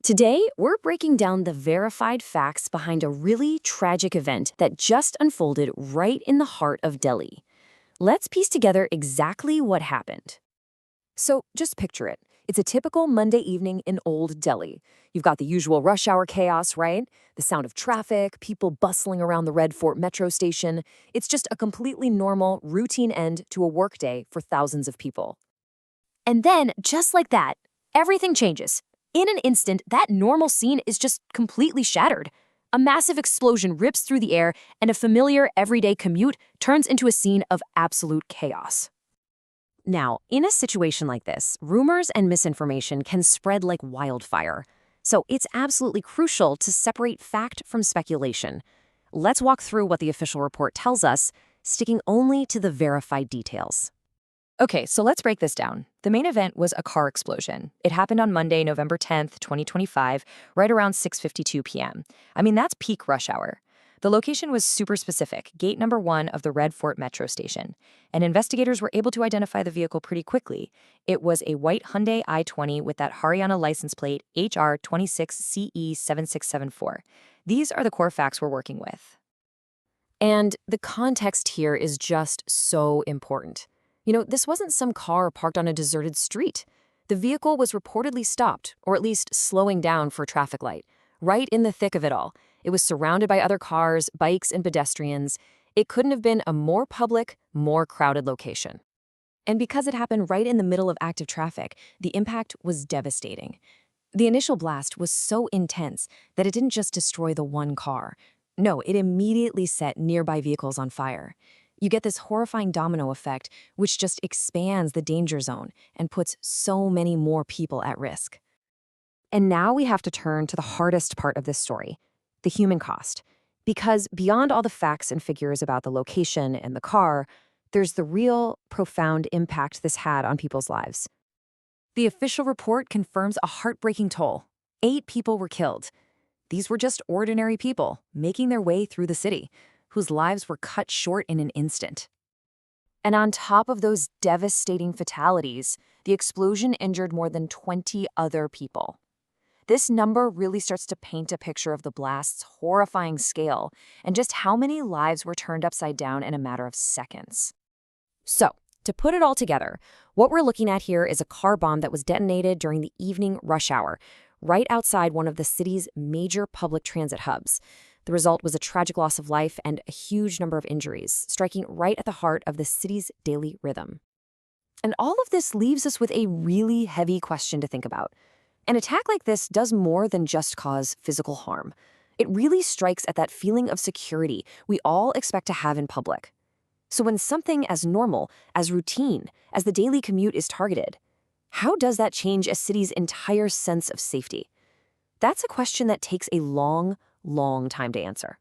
Today, we're breaking down the verified facts behind a really tragic event that just unfolded right in the heart of Delhi. Let's piece together exactly what happened. So, just picture it. It's a typical Monday evening in Old Delhi. You've got the usual rush hour chaos, right? The sound of traffic, people bustling around the Red Fort metro station. It's just a completely normal, routine end to a workday for thousands of people. And then, just like that, everything changes. In an instant, that normal scene is just completely shattered. A massive explosion rips through the air, and a familiar, everyday commute turns into a scene of absolute chaos. Now, in a situation like this, rumors and misinformation can spread like wildfire. So it's absolutely crucial to separate fact from speculation. Let's walk through what the official report tells us, sticking only to the verified details. Okay, so let's break this down. The main event was a car explosion. It happened on Monday, November 10th, 2025, right around 6:52 p.m. I mean, that's peak rush hour. The location was super specific, gate number 1 of the Red Fort metro station, and investigators were able to identify the vehicle pretty quickly. It was a white Hyundai i20 with that Haryana license plate HR26CE7674. These are the core facts we're working with. And the context here is just so important. This wasn't some car parked on a deserted street. The vehicle was reportedly stopped, or at least slowing down for a traffic light, right in the thick of it all. It was surrounded by other cars, bikes, and pedestrians. It couldn't have been a more public, more crowded location. And because it happened right in the middle of active traffic, the impact was devastating. The initial blast was so intense that it didn't just destroy the one car. No, it immediately set nearby vehicles on fire. You get this horrifying domino effect, which just expands the danger zone and puts so many more people at risk. And now we have to turn to the hardest part of this story, the human cost. Because beyond all the facts and figures about the location and the car, there's the real, profound impact this had on people's lives. The official report confirms a heartbreaking toll. 8 people were killed. These were just ordinary people making their way through the city, whose lives were cut short in an instant. And on top of those devastating fatalities, the explosion injured more than 20 other people. This number really starts to paint a picture of the blast's horrifying scale and just how many lives were turned upside down in a matter of seconds. So, to put it all together, what we're looking at here is a car bomb that was detonated during the evening rush hour, right outside one of the city's major public transit hubs. The result was a tragic loss of life and a huge number of injuries, striking right at the heart of the city's daily rhythm. And all of this leaves us with a really heavy question to think about. An attack like this does more than just cause physical harm. It really strikes at that feeling of security we all expect to have in public. So when something as normal, as routine, as the daily commute is targeted, how does that change a city's entire sense of safety? That's a question that takes a long time to answer.